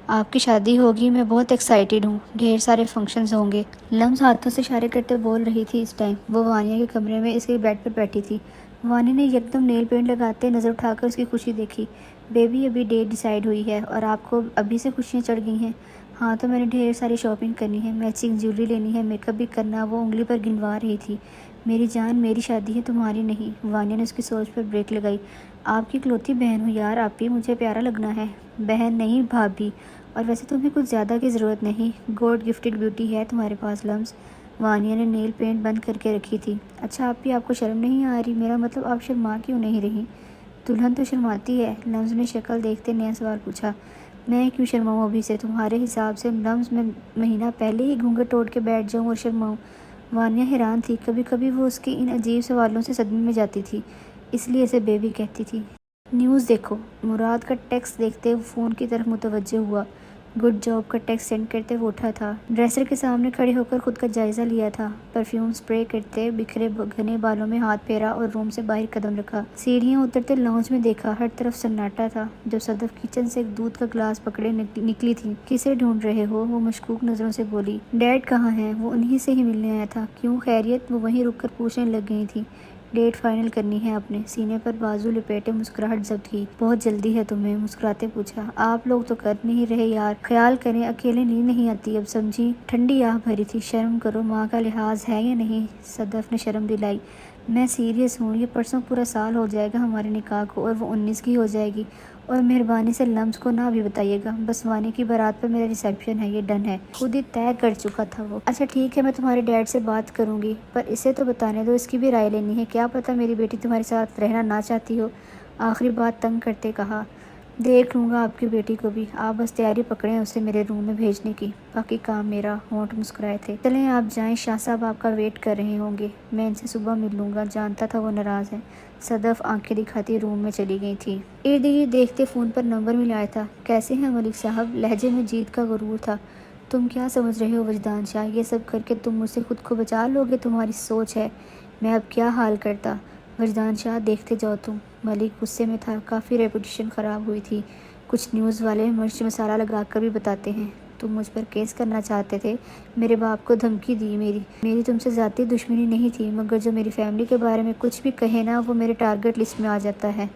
آپ کی شادی ہوگی، میں بہت ایکسائٹیڈ ہوں، ڈھیر سارے فنکشنز ہوں گے۔ لمز ہاتھوں سے اشارے کرتے بول رہی تھی۔ اس ٹائم وہ وانیہ کے کمرے میں اس کے بیڈ پر بیٹھی تھی۔ وانیہ نے یکدم نیل پینٹ لگاتے نظر اٹھا کر اس کی خوشی دیکھی۔ بیبی ابھی ڈیٹ ڈیسائیڈ ہوئی ہے اور آپ کو ابھی سے خوشیاں چڑھ گئی ہیں؟ ہاں تو میں نے ڈھیر ساری شاپنگ کرنی ہے، میچنگ جیولری لینی ہے، میک اپ بھی کرنا۔ وہ انگلی پر گنوا رہی تھی۔ میری جان، میری شادی ہے، تمہاری نہیں۔ وانیہ نے اس کی سوچ پر بریک لگائی۔ آپ کی اکلوتی بہن ہوں یار، آپ بھی مجھے پیارا لگنا ہے۔ بہن نہیں، بھابھی۔ اور ویسے تمہیں کچھ زیادہ کی ضرورت نہیں، گوڈ گفٹڈ بیوٹی ہے تمہارے پاس لمز۔ وانیہ نے نیل پینٹ بند کر کے رکھی تھی۔ اچھا آپ کو شرم نہیں آ رہی؟ میرا مطلب آپ شرما کیوں نہیں رہی؟ دلہن تو شرماتی ہے، لمز نے شکل دیکھتے نیا سوال پوچھا۔ میں کیوں شرماؤں ابھی سے؟ تمہارے حساب سے لمز میں مہینہ پہلے ہی گھونگھٹ اوڑھ کے بیٹھ جاؤں اور شرماؤں؟ وانیہ حیران تھی، کبھی کبھی وہ اس کے ان عجیب سوالوں سے صدمے میں جاتی تھی، اس لیے اسے بیبی کہتی تھی۔ نیوز دیکھو۔ مراد کا ٹیکسٹ دیکھتے وہ فون کی طرف متوجہ ہوا۔ گڈ جاب کا ٹیکسٹ سینڈ کرتے وہ اٹھا تھا۔ ڈریسر کے سامنے کھڑے ہو کر خود کا جائزہ لیا تھا۔ پرفیوم اسپرے کرتے بکھرے گھنے بالوں میں ہاتھ پھیرا اور روم سے باہر قدم رکھا۔ سیڑھیاں اترتے لاؤنج میں دیکھا، ہر طرف سناٹا تھا۔ جب صدف کچن سے ایک دودھ کا گلاس پکڑے نکلی تھی۔ کسے ڈھونڈ رہے ہو؟ وہ مشکوک نظروں سے بولی۔ ڈیڈ کہاں ہیں؟ وہ انہی سے ہی ملنے آیا تھا۔ کیوں خیریت؟ وہ وہیں رک کر پوچھنے لگ گئی تھی۔ ڈیٹ فائنل کرنی ہے اپنے۔ سینے پر بازو لپیٹے مسکراہٹ ضبط کی۔ بہت جلدی ہے تمہیں؟ مسکراتے پوچھا۔ آپ لوگ تو کر نہیں رہے یار، خیال کریں، اکیلے نیند نہیں آتی اب، سمجھی؟ ٹھنڈی آہ بھری تھی۔ شرم کرو، ماں کا لحاظ ہے یا نہیں؟ صدف نے شرم دلائی۔ میں سیریس ہوں، یہ پرسوں پورا سال ہو جائے گا ہمارے نکاح کو، اور وہ 19 کی ہو جائے گی۔ اور مہربانی سے لمز کو نہ بھی بتائیے گا، بس وانی کی بارات پر میرا ریسیپشن ہے، یہ ڈن ہے، خود ہی طے کر چکا تھا وہ۔ اچھا ٹھیک ہے، میں تمہارے ڈیڈ سے بات کروں گی، پر اسے تو بتانے دو، اس کی بھی رائے لینی ہے، کیا پتہ میری بیٹی تمہارے ساتھ رہنا نہ چاہتی ہو۔ آخری بات تنگ کرتے کہا۔ دیکھ لوں گا آپ کی بیٹی کو بھی، آپ بس تیاری پکڑیں اسے میرے روم میں بھیجنے کی، باقی کام میرا۔ ہونٹ مسکرائے تھے۔ چلیں آپ جائیں، شاہ صاحب آپ کا ویٹ کر رہے ہوں گے، میں ان سے صبح مل لوں گا، جانتا تھا وہ ناراض ہیں۔ صدف آنکھیں دکھاتی روم میں چلی گئی تھی۔ ارد گرد دیکھتے فون پر نمبر ملایا تھا۔ کیسے ہیں ملک صاحب؟ لہجے میں جیت کا غرور تھا۔ تم کیا سمجھ رہے ہو وجدان شاہ؟ یہ سب کر کے تم مجھ سے خود کو بچا لو گے؟ تمہاری سوچ ہے، میں اب کیا حال کرتا؟ وجدان شاہ دیکھتے جاؤ تم۔ ملک غصے میں تھا، کافی ریپوٹیشن خراب ہوئی تھی۔ کچھ نیوز والے مرچ مسالہ لگا کر بھی بتاتے ہیں۔ تم مجھ پر کیس کرنا چاہتے تھے، میرے باپ کو دھمکی دی۔ میری تم سے ذاتی دشمنی نہیں تھی، مگر جو میری فیملی کے بارے میں کچھ بھی کہے نا، وہ میرے ٹارگٹ لسٹ میں آ جاتا ہے،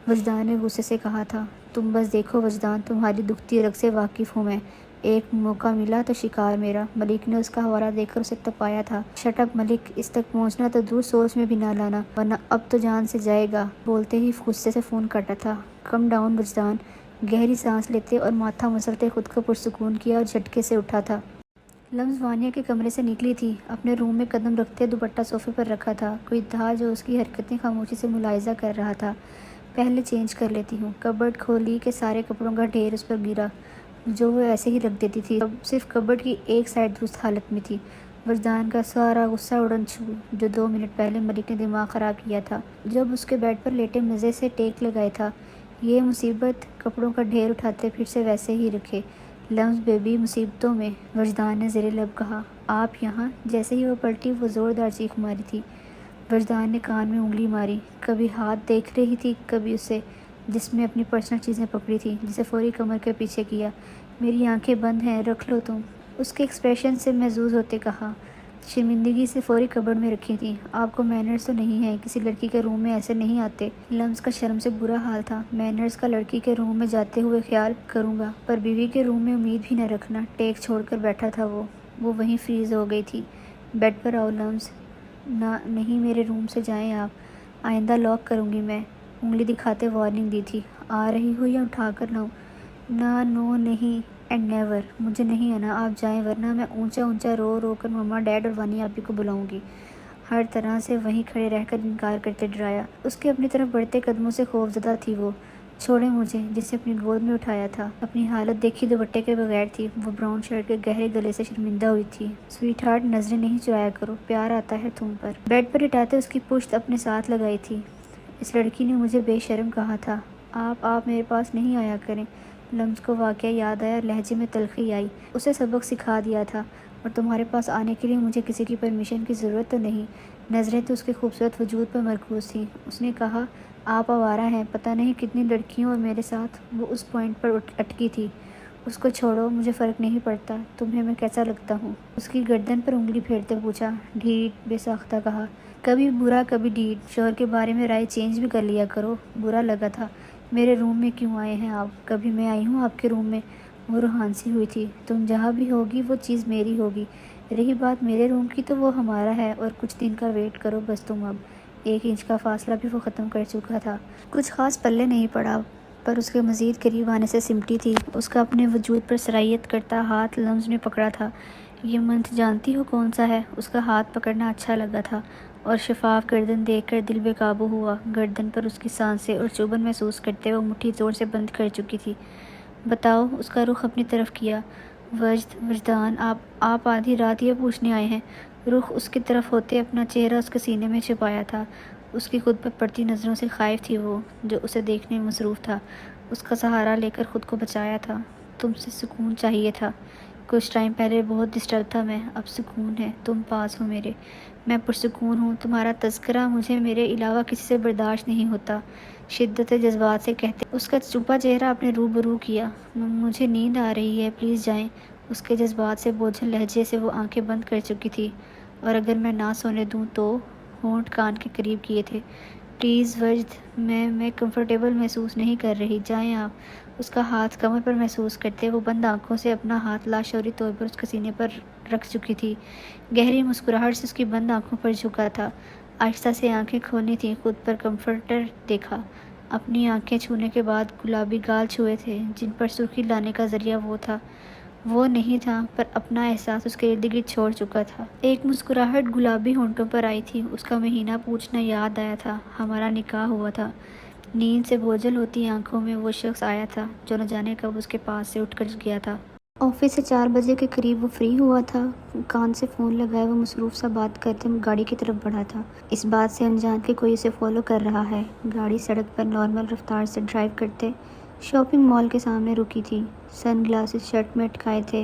وجدان نے غصے سے کہا تھا۔ تم بس دیکھو وجدان، تمہاری دکھتی رگ سے واقف ہوں میں، ایک موقع ملا تو شکار میرا۔ ملک نے اس کا حوالہ دے کر اسے تپایا تھا۔ شٹ اپ ملک، اس تک پہنچنا تو دور، سوچ میں بھی نہ لانا، ورنہ اب تو جان سے جائے گا۔ بولتے ہی غصے سے فون کاٹا تھا۔ کم ڈاؤن وجدان۔ گہری سانس لیتے اور ماتھا مسلتے خود کو پرسکون کیا اور جھٹکے سے اٹھا تھا۔ لمز وانیہ کے کمرے سے نکلی تھی، اپنے روم میں قدم رکھتے دوپٹہ صوفے پر رکھا تھا۔ کوئی تھا جو اس کی حرکتیں خاموشی سے ملاحظہ کر رہا تھا۔ پہلے چینج کر لیتی ہوں۔ کبرڈ کھولی کہ سارے کپڑوں کا ڈھیر اس پر گرا، جو وہ ایسے ہی رکھ دیتی تھی، صرف کبرڈ کی ایک سائڈ درست حالت میں تھی۔ وجدان کا سارا غصہ اڑن چھو، جو 2 منٹ پہلے ملک نے دماغ خراب کیا تھا جب اس کے بیڈ پر لیٹے مزے سے ٹیک لگائے تھا۔ یہ مصیبت، کپڑوں کا ڈھیر اٹھاتے پھر سے ویسے ہی رکھے۔ لمز بیبی مصیبتوں میں، وجدان نے زیر لب کہا۔ آپ یہاں؟ جیسے ہی وہ پلٹی وہ زوردار چیخ ماری تھی۔ وجدان نے کان میں انگلی ماری، کبھی ہاتھ دیکھ رہی تھی، کبھی اسے جس میں اپنی پرسنل چیزیں پکڑی تھی، جسے فوری کمر کے پیچھے کیا۔ میری آنکھیں بند ہیں، رکھ لو تم، اس کے ایکسپریشن سے محظوظ ہوتے کہا۔ شرمندگی سے فوری کبرڈ میں رکھی تھی۔ آپ کو مینرز تو نہیں ہیں، کسی لڑکی کے روم میں ایسے نہیں آتے۔ لمز کا شرم سے برا حال تھا۔ مینرز کا لڑکی کے روم میں جاتے ہوئے خیال کروں گا، پر بیوی کے روم میں امید بھی نہ رکھنا۔ ٹیک چھوڑ کر بیٹھا تھا وہ وہیں فریز ہو گئی تھی۔ بیڈ پر آؤ لمز۔ نہیں، میرے روم سے جائیں آپ، آئندہ لاک کروں گی میں، انگلی دکھاتے وارننگ دی تھی۔ آ رہی ہو یا اٹھا کر لاؤں؟ نو نہیں، اینڈ نیور، مجھے نہیں آنا، آپ جائیں، ورنہ میں اونچا اونچا رو رو کر مما، ڈیڈ اور وانی آپی کو بلاؤں گی۔ ہر طرح سے وہیں کھڑے رہ کر انکار کرتے ڈرایا۔ اس کے اپنی طرف بڑھتے قدموں سے خوفزدہ تھی وہ۔ چھوڑیں مجھے، جسے اپنی گود میں اٹھایا تھا۔ اپنی حالت دیکھی دوپٹے کے بغیر تھی، وہ براؤن شرٹ کے گہرے گلے سے شرمندہ ہوئی تھی۔ سویٹ ہارٹ، نظریں نہیں چرایا کرو، پیار آتا ہے تم پر۔ بیڈ پر لٹاتے اس کی پشت اپنے ساتھ لگائی تھی۔ اس لڑکی نے مجھے بے شرم کہا تھا۔ آپ میرے پاس نہیں آیا کریں۔ لمز کو واقعہ یاد آیا اور لہجے میں تلخی آئی۔ اسے سبق سکھا دیا تھا، اور تمہارے پاس آنے کے لیے مجھے کسی کی پرمیشن کی ضرورت تو نہیں۔ نظریں تو اس کے خوبصورت وجود پر مرکوز تھیں۔ اس نے کہا، آپ آوارہ ہیں، پتہ نہیں کتنی لڑکیوں اور میرے ساتھ۔ وہ اس پوائنٹ پر اٹکی تھی۔ اس کو چھوڑو، مجھے فرق نہیں پڑتا، تمہیں میں کیسا لگتا ہوں؟ اس کی گردن پر انگلی پھیرتے پوچھا۔ ڈھیٹ، بے ساختہ کہا۔ کبھی برا کبھی ڈھیٹ، شوہر کے بارے میں رائے چینج بھی کر لیا کرو۔ برا لگا تھا۔ میرے روم میں کیوں آئے ہیں آپ؟ کبھی میں آئی ہوں آپ کے روم میں؟ وہ روحان سی ہوئی تھی۔ تم جہاں بھی ہوگی وہ چیز میری ہوگی، رہی بات میرے روم کی تو وہ ہمارا ہے، اور کچھ دن کا ویٹ کرو بس تم اب۔ 1 انچ کا فاصلہ بھی وہ ختم کر چکا تھا۔ کچھ خاص پلے نہیں پڑا، پر اس کے مزید قریب آنے سے سمٹی تھی۔ اس کا اپنے وجود پر سرایت کرتا ہاتھ لمز نے پکڑا تھا۔ یہ منتھ جانتی ہو کون سا ہے؟ اس کا ہاتھ پکڑنا اچھا لگا تھا، اور شفاف گردن دیکھ کر دل بے قابو ہوا۔ گردن پر اس کی سانسیں اور چبھن محسوس کرتے وہ مٹھی زور سے بند کر چکی تھی۔ بتاؤ، اس کا رخ اپنی طرف کیا۔ وجدان، آپ آدھی رات یہ پوچھنے آئے ہیں؟ رخ اس کی طرف ہوتے اپنا چہرہ اس کے سینے میں چھپایا تھا۔ اس کی خود پر پڑتی نظروں سے خائف تھی وہ، جو اسے دیکھنے میں مصروف تھا۔ اس کا سہارا لے کر خود کو بچایا تھا۔ تم سے سکون چاہیے تھا۔ کچھ ٹائم پہلے بہت ڈسٹرب تھا میں، اب سکون ہے، تم پاس ہو میرے۔ میں پرسکون ہوں، تمہارا تذکرہ مجھے میرے علاوہ کسی سے برداشت نہیں ہوتا، شدت جذبات سے کہتے اس کا چھپا چہرہ اپنے روبرو کیا۔ مجھے نیند آ رہی ہے، پلیز جائیں۔ اس کے جذبات سے بوجھل لہجے سے وہ آنکھیں بند کر چکی تھی۔ اور اگر میں نہ سونے دوں تو؟ ہونٹ کان کے قریب کیے تھے۔ پلیز وجد، میں کمفرٹیبل محسوس نہیں کر رہی، جائیں آپ۔ اس کا ہاتھ کمر پر محسوس کرتے وہ بند آنکھوں سے اپنا ہاتھ لاشعوری طور پر اس کے سینے پر رکھ چکی تھی۔ گہری مسکراہٹ سے اس کی بند آنکھوں پر جھکا تھا۔ آہستہ سے آنکھیں کھولنی تھیں، خود پر کمفرٹر دیکھا۔ اپنی آنکھیں چھونے کے بعد گلابی گال چھوئے تھے جن پر سرخی لانے کا ذریعہ وہ نہیں تھا، پر اپنا احساس اس کے ارد گرد چھوڑ چکا تھا۔ ایک مسکراہٹ گلابی ہونٹوں پر آئی تھی۔ اس کا مہینہ پوچھنا یاد آیا تھا۔ ہمارا نکاح ہوا تھا۔ نیند سے بوجھل ہوتی آنکھوں میں وہ شخص آیا تھا جو نہ جانے کب اس کے پاس سے اٹھ کر گیا تھا۔ آفس سے 4 بجے کے قریب وہ فری ہوا تھا۔ کان سے فون لگائے وہ مصروف سا بات کرتے گاڑی کی طرف بڑھا تھا، اس بات سے انجان کہ کوئی اسے فالو کر رہا ہے۔ گاڑی سڑک پر نارمل رفتار سے ڈرائیو کرتے شاپنگ مال کے سامنے رکی تھی۔ سن گلاسز شرٹ میں اٹکائے تھے۔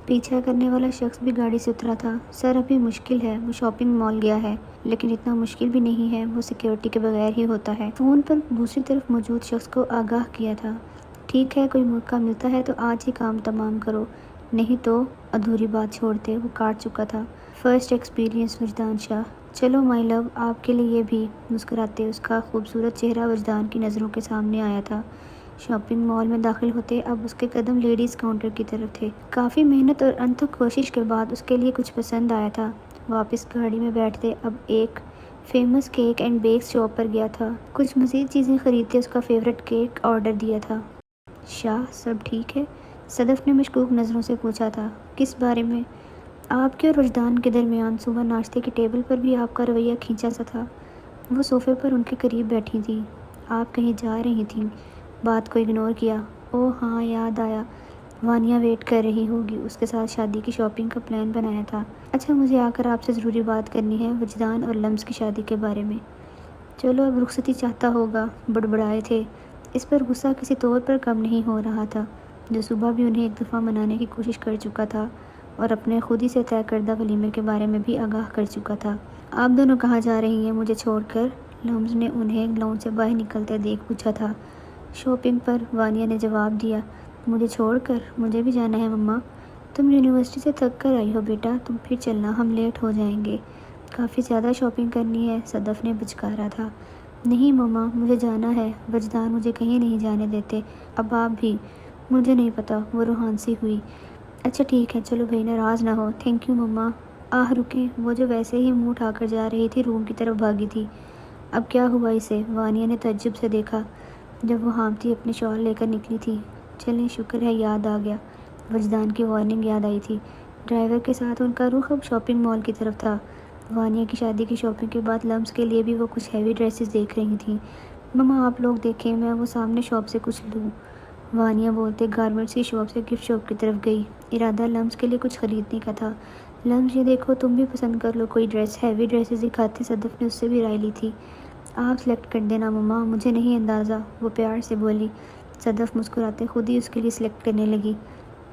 پیچھا کرنے والا شخص بھی گاڑی سے اترا تھا۔ سر ابھی مشکل ہے، وہ شاپنگ مال گیا ہے، لیکن اتنا مشکل بھی نہیں ہے، وہ سیکیورٹی کے بغیر ہی ہوتا ہے۔ فون پر دوسری طرف موجود شخص کو آگاہ کیا تھا۔ ٹھیک ہے، کوئی موقع ملتا ہے تو آج ہی کام تمام کرو، نہیں تو ادھوری بات چھوڑتے وہ کاٹ چکا تھا۔ فرسٹ ایکسپیرینس وجدان شاہ۔ چلو مائی لو، آپ کے لیے بھی۔ مسکراتے اس کا خوبصورت چہرہ وجدان کی نظروں کے سامنے آیا تھا۔ شاپنگ مال میں داخل ہوتے اب اس کے قدم لیڈیز کاؤنٹر کی طرف تھے۔ کافی محنت اور انتھک کوشش کے بعد اس کے لیے کچھ پسند آیا تھا۔ واپس گاڑی میں بیٹھتے اب ایک famous cake and bakes shop پر گیا تھا۔ کچھ مزید چیزیں خریدتے اس کا فیورٹ کیک آرڈر دیا تھا۔ شاہ، سب ٹھیک ہے؟ صدف نے مشکوک نظروں سے پوچھا تھا۔ کس بارے میں؟ آپ کے اور وجدان کے درمیان صبح ناشتے کی ٹیبل پر بھی آپ کا رویہ کھینچا سا تھا۔ وہ صوفے پر ان کے قریب بیٹھی تھی۔ آپ کہیں جا رہی تھیں؟ بات کو اگنور کیا۔ اوہ ہاں، یاد آیا، وانیہ ویٹ کر رہی ہوگی، اس کے ساتھ شادی کی شاپنگ کا پلان بنایا تھا۔ اچھا، مجھے آ کر آپ سے ضروری بات کرنی ہے وجدان اور لمز کی شادی کے بارے میں۔ چلو اب رخصتی چاہتا ہوگا، بڑبڑائے تھے۔ اس پر غصہ کسی طور پر کم نہیں ہو رہا تھا، جو صبح بھی انہیں ایک دفعہ منانے کی کوشش کر چکا تھا اور اپنے خود ہی سے طے کردہ ولیمے کے بارے میں بھی آگاہ کر چکا تھا۔ آپ دونوں کہاں جا رہی ہیں مجھے چھوڑ کر؟ لمز نے انہیں لان سے باہر نکلتے دیکھ پوچھا تھا۔ شاپنگ پر، وانیہ نے جواب دیا۔ مجھے چھوڑ کر؟ مجھے بھی جانا ہے مما۔ تم یونیورسٹی سے تھک کر آئی ہو بیٹا، تم پھر چلنا، ہم لیٹ ہو جائیں گے۔ کافی زیادہ شاپنگ کرنی ہے، صدف نے بچکارا تھا۔ نہیں مما، مجھے جانا ہے، وجدان مجھے کہیں نہیں جانے دیتے، اب آپ بھی۔ مجھے نہیں پتا، وہ روحان سی ہوئی۔ اچھا ٹھیک ہے، چلو بھائی ناراض نہ ہو، تھینک یو مما۔ رکیں، وہ جو ویسے ہی منہ اٹھا کر جا رہی تھی روم کی طرف بھاگی تھی۔ اب کیا ہوا اسے؟ وانیہ نے تعجب سے دیکھا جب وہ ہامتی اپنی شال لے کر نکلی تھی۔ چلیں، شکر ہے یاد آ گیا، وجدان کی وارننگ یاد آئی تھی۔ ڈرائیور کے ساتھ ان کا رخ اب شاپنگ مال کی طرف تھا۔ وانیہ کی شادی کی شاپنگ کے بعد لمز کے لیے بھی وہ کچھ ہیوی ڈریسز دیکھ رہی تھیں۔ مما آپ لوگ دیکھیں، میں وہ سامنے شاپ سے کچھ لوں۔ وانیہ بولتے گارمنٹس کی شاپ سے گفٹ شاپ کی طرف گئی۔ ارادہ لمز کے لیے کچھ خریدنے کا تھا۔ لمز یہ دیکھو، تم بھی پسند کر لو کوئی ڈریس، ہیوی ڈریسز دکھاتے صدف نے اس سے بھی رائے لی تھی۔ آپ سلیکٹ کر دینا مما، مجھے نہیں اندازہ، وہ پیار سے بولی۔ صدف مسکراتے خود ہی اس کے لیے سلیکٹ کرنے لگی۔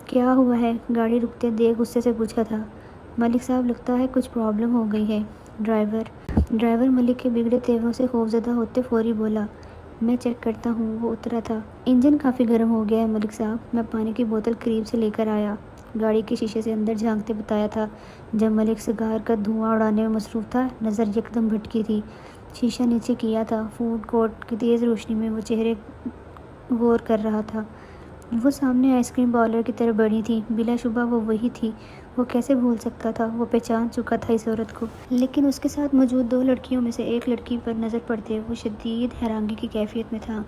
کیا ہوا ہے؟ گاڑی رکتے دیکھ غصے سے پوچھا تھا۔ ملک صاحب، لگتا ہے کچھ پرابلم ہو گئی ہے۔ ڈرائیور ملک کے بگڑے تیوروں سے خوفزدہ ہوتے فوری بولا۔ میں چیک کرتا ہوں۔ وہ اترا تھا۔ انجن کافی گرم ہو گیا ہے ملک صاحب۔ میں پانی کی بوتل قریب سے لے کر آیا۔ گاڑی کے شیشے سے اندر جھانکتے بتایا تھا۔ جب ملک سگار کا دھواں اڑانے میں مصروف تھا، نظر یکدم بھٹکی تھی۔ شیشہ نیچے کیا تھا۔ فوڈ کورٹ کی تیز روشنی میں وہ چہرے غور کر رہا تھا۔ وہ سامنے آئس کریم پارلر کی طرف بڑھی تھی۔ بلا شبہ وہ وہی تھی۔ وہ کیسے بھول سکتا تھا؟ وہ پہچان چکا تھا اس عورت کو، لیکن اس کے ساتھ موجود دو لڑکیوں میں سے ایک لڑکی پر نظر پڑتے وہ شدید حیرانگی کی کیفیت میں تھا۔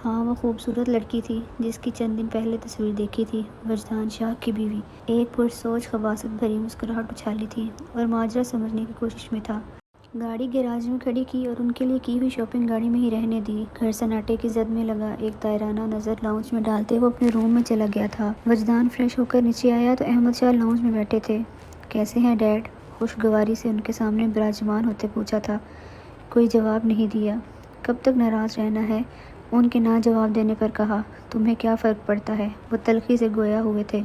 ہاں، وہ خوبصورت لڑکی تھی جس کی چند دن پہلے تصویر دیکھی تھی، وجدان شاہ کی بیوی۔ ایک پرسوچ خباثت بھری مسکراہٹ اچھالی تھی اور ماجرا سمجھنے کی کوشش میں تھا۔ گاڑی گیراج میں کھڑی کی اور ان کے لیے کی ہوئی شاپنگ گاڑی میں ہی رہنے دی۔ گھر سناٹے کی زد میں لگا۔ ایک طائرانہ نظر لاؤنج میں ڈالتے وہ اپنے روم میں چلا گیا تھا۔ وجدان فریش ہو کر نیچے آیا تو احمد شاہ لاؤنج میں بیٹھے تھے۔ کیسے ہیں ڈیڈ؟ خوشگواری سے ان کے سامنے براجمان ہوتے پوچھا تھا۔ کوئی جواب نہیں دیا۔ کب تک ناراض رہنا ہے؟ ان کے نہ جواب دینے پر کہا۔ تمہیں کیا فرق پڑتا ہے؟ وہ تلخی سے گویا ہوئے تھے۔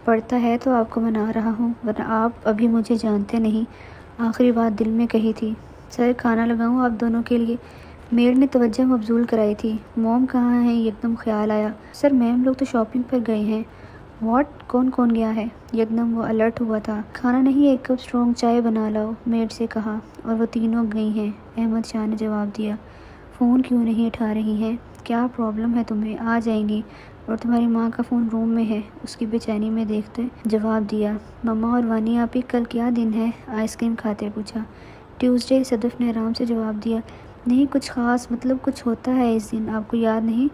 پڑتا ہے تو آپ کو منا رہا ہوں، ورنہ آپ ابھی مجھے جانتے نہیں۔ آخری بات دل میں کہی تھی۔ سر، کھانا لگاؤں آپ دونوں کے لیے؟ میڈ نے توجہ مبذول کرائی تھی۔ موم کہاں ہیں؟ یکدم خیال آیا۔ سر، میم لوگ تو شاپنگ پر گئے ہیں۔ واٹ؟ کون کون گیا ہے؟ یکدم وہ الرٹ ہوا تھا۔ کھانا نہیں، ایک کپ اسٹرانگ چائے بنا لاؤ، میڈ سے کہا۔ اور وہ تینوں گئی ہیں، احمد شاہ نے جواب دیا۔ فون کیوں نہیں اٹھا رہی ہیں؟ کیا پرابلم ہے تمہیں؟ آ جائیں گی۔ اور تمہاری ماں کا فون روم میں ہے، اس کی بے چینی میں دیکھتے جواب دیا۔ مما اور وانی آپی، کل کیا دن ہے؟ آئس کریم کھاتے پوچھا۔ ٹیوزڈے، صدف نے آرام سے جواب دیا۔ نہیں کچھ خاص، مطلب کچھ ہوتا ہے اس دن، آپ کو یاد نہیں؟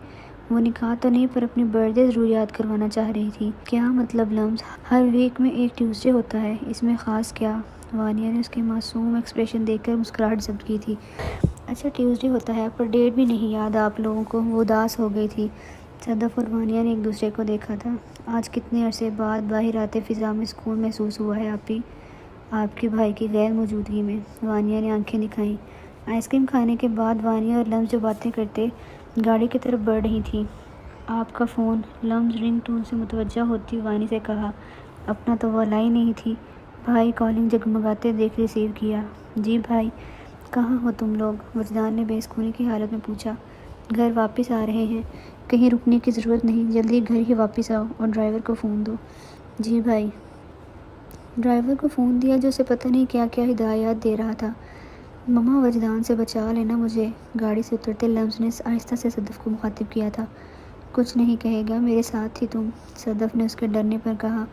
وہ نکاح تو نہیں پر اپنی برتھ ڈے ضرور یاد کروانا چاہ رہی تھی۔ کیا مطلب لمز؟ ہر ویک میں ایک ٹیوزڈے ہوتا ہے، اس میں خاص کیا؟ وانیہ نے اس کے معصوم ایکسپریشن دیکھ کر مسکراہٹ ضبط کی تھی۔ اچھا ٹیوزڈے ہوتا ہے، پر ڈیٹ بھی نہیں یاد آپ لوگوں کو؟ وہ اداس ہو گئی تھی۔ صدف اور وانیہ نے ایک دوسرے کو دیکھا تھا۔ آج کتنے عرصے بعد باہر آتے فضا میں سکون محسوس ہوا ہے آپی، آپ کے بھائی کی غیر موجودگی میں۔ وانیہ نے آنکھیں دکھائیں۔ آئس کریم کھانے کے بعد وانیہ اور لمز جو باتیں کرتے گاڑی کی طرف بڑھ رہی تھیں۔ آپ کا فون؟ لمز رنگ ٹون سے متوجہ ہوتی وانی سے کہا۔ اپنا تو وہ لائی نہیں تھی۔ بھائی کالنگ جگمگاتے دیکھ ریسیو کیا۔ جی بھائی، کہاں ہو تم لوگ؟ وجدان نے بے سکونی کی حالت میں پوچھا۔ گھر واپس آ رہے ہیں، کہیں رکنے کی ضرورت نہیں، جلدی گھر ہی واپس آؤ اور ڈرائیور کو فون دو۔ جی بھائی۔ ڈرائیور کو فون دیا جو اسے پتہ نہیں کیا کیا ہدایات دے رہا تھا۔ مما، وجدان سے بچا لینا مجھے، گاڑی سے اترتے لمز نے آہستہ سے صدف کو مخاطب کیا تھا۔ کچھ نہیں کہے گا، میرے ساتھ تھی تم، صدف نے اس کے ڈرنے پر کہا۔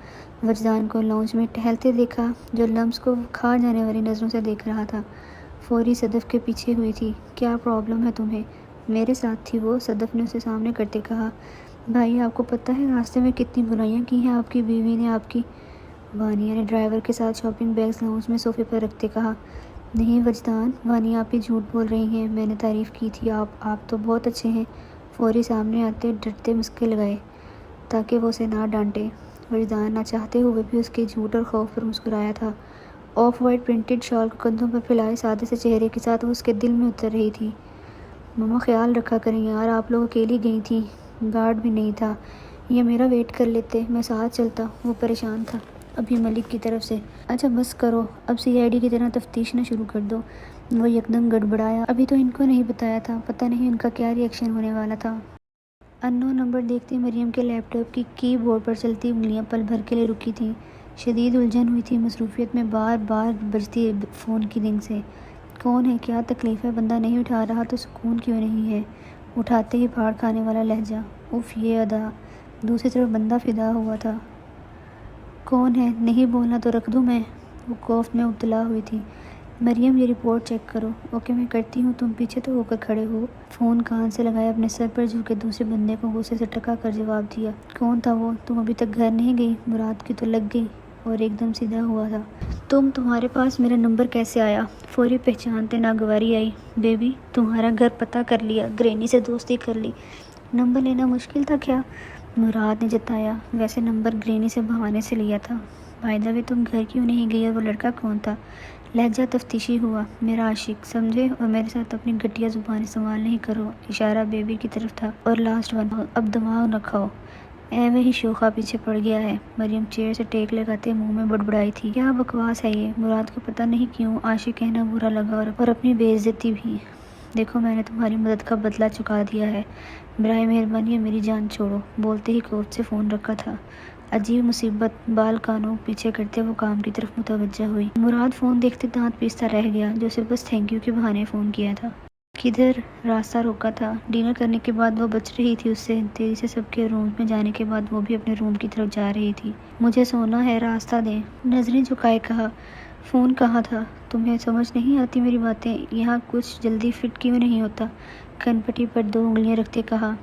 وجدان کو لاؤنج میں ٹہلتے دیکھا، جو لمز کو کھا جانے والی نظروں سے دیکھ رہا تھا۔ فوری صدف کے پیچھے ہوئی تھی۔ کیا پرابلم ہے تمہیں؟ میرے ساتھ تھی وہ، صدف نے اسے سامنے کرتے کہا۔ بھائی، آپ کو پتہ ہے راستے میں کتنی برائیاں کی ہیں آپ کی بیوی نے آپ کی؟ وانیہ نے ڈرائیور کے ساتھ شاپنگ بیگز لاؤنج میں صوفے پر رکھتے کہا۔ نہیں وجدان، وانیہ آپی جھوٹ بول رہی ہیں، میں نے تعریف کی تھی آپ تو بہت اچھے ہیں۔ فوری سامنے آتے ڈرتے مسکے لگائے تاکہ وہ اسے نہ ڈانٹے۔ وجدان نہ چاہتے ہوئے بھی اس کے جھوٹ اور خوف پر مسکرایا تھا۔ آف وائٹ پرنٹڈ شال کو کندھوں پر پھیلائے سادے سے چہرے کے ساتھ وہ اس کے دل میں اتر رہی تھی۔ مما خیال رکھا کریں یار، آپ لوگ اکیلی گئی تھیں، گارڈ بھی نہیں تھا، یا میرا ویٹ کر لیتے، میں ساتھ چلتا۔ وہ پریشان تھا ابھی ملک کی طرف سے۔ اچھا بس کرو، اب سی آئی ڈی کی طرح تفتیش نہ شروع کر دو۔ وہ یکدم گڑبڑایا۔ ابھی تو ان کو نہیں بتایا تھا، پتہ نہیں ان کا کیا ری ایکشن ہونے والا تھا۔ ان نون نمبر دیکھتے مریم کے لیپ ٹاپ کی کی بورڈ پر چلتی انگلیاں پل بھر کے لیے رکی تھیں۔ شدید الجھن ہوئی تھی مصروفیت میں بار بار بجتی فون کی رنگ سے۔ کون ہے؟ کیا تکلیف ہے؟ بندہ نہیں اٹھا رہا تو سکون کیوں نہیں ہے؟ اٹھاتے ہی پھاڑ کھانے والا لہجہ، اف یہ ادا۔ دوسری طرف بندہ فدا ہوا تھا۔ کون ہے؟ نہیں بولنا تو رکھ دوں میں؟ وہ خوف میں مبتلا ہوئی تھی۔ مریم، یہ رپورٹ چیک کرو۔ اوکے میں کرتی ہوں، تم پیچھے تو ہو کر کھڑے ہو۔ فون کان سے لگایا، اپنے سر پر جھکے دوسرے بندے کو غصے سے ٹکا کر جواب دیا۔ کون تھا وہ؟ تم ابھی تک گھر نہیں گئی؟ مراد کی تو لگ گئی اور ایک دم سیدھا ہوا تھا۔ تمہارے پاس میرا نمبر کیسے آیا؟ فوری پہچانتے ناگواری آئی۔ بیبی، تمہارا گھر پتہ کر لیا، گرینی سے دوستی کر لی۔ نمبر لینا مشکل تھا کیا؟ مراد نے جتایا۔ ویسے نمبر گرینی سے بہانے سے لیا تھا۔ بائی دا وے، تم گھر کیوں نہیں گئی اور وہ لڑکا کون تھا؟ لہجہ تفتیشی ہوا۔ میرا عاشق، سمجھے؟ اور میرے ساتھ اپنی گھٹیا زبان استعمال نہیں کرو۔ اشارہ بیبی کی طرف تھا۔ اور لاسٹ ون، اب دماغ نہ کھاؤ، ایویں ہی شوخا پیچھے پڑ گیا ہے۔ مریم چیئر سے ٹیک لگاتے منہ میں بڑبڑائی تھی۔ کیا بکواس ہے یہ؟ مراد کو پتہ نہیں کیوں عاشق کہنا برا لگا اور اپنی بے عزتی بھی۔ دیکھو میں نے تمہاری مدد کا بدلہ چکا دیا ہے، براہ مہربانی میری جان چھوڑو۔ بولتے ہی کوفت سے فون رکھا تھا۔ عجیب مصیبت، بال کانوں پیچھے کرتے وہ کام کی طرف متوجہ ہوئی۔ مراد فون دیکھتے دانت پیستا رہ گیا، جو اسے بس تھینک یو کے بہانے فون کیا تھا۔ کدھر؟ راستہ روکا تھا۔ ڈنر کرنے کے بعد وہ بچ رہی تھی اس سے، تیزی سے سب کے روم میں جانے کے بعد وہ بھی اپنے روم کی طرف جا رہی تھی۔ مجھے سونا ہے، راستہ دیں، نظریں جھکائے کہا۔ فون کہاں تھا؟ تمہیں سمجھ نہیں آتی میری باتیں؟ یہاں کچھ جلدی فٹ کیوں نہیں ہوتا؟ کن پٹی پر 2 انگلیاں رکھتے کہا۔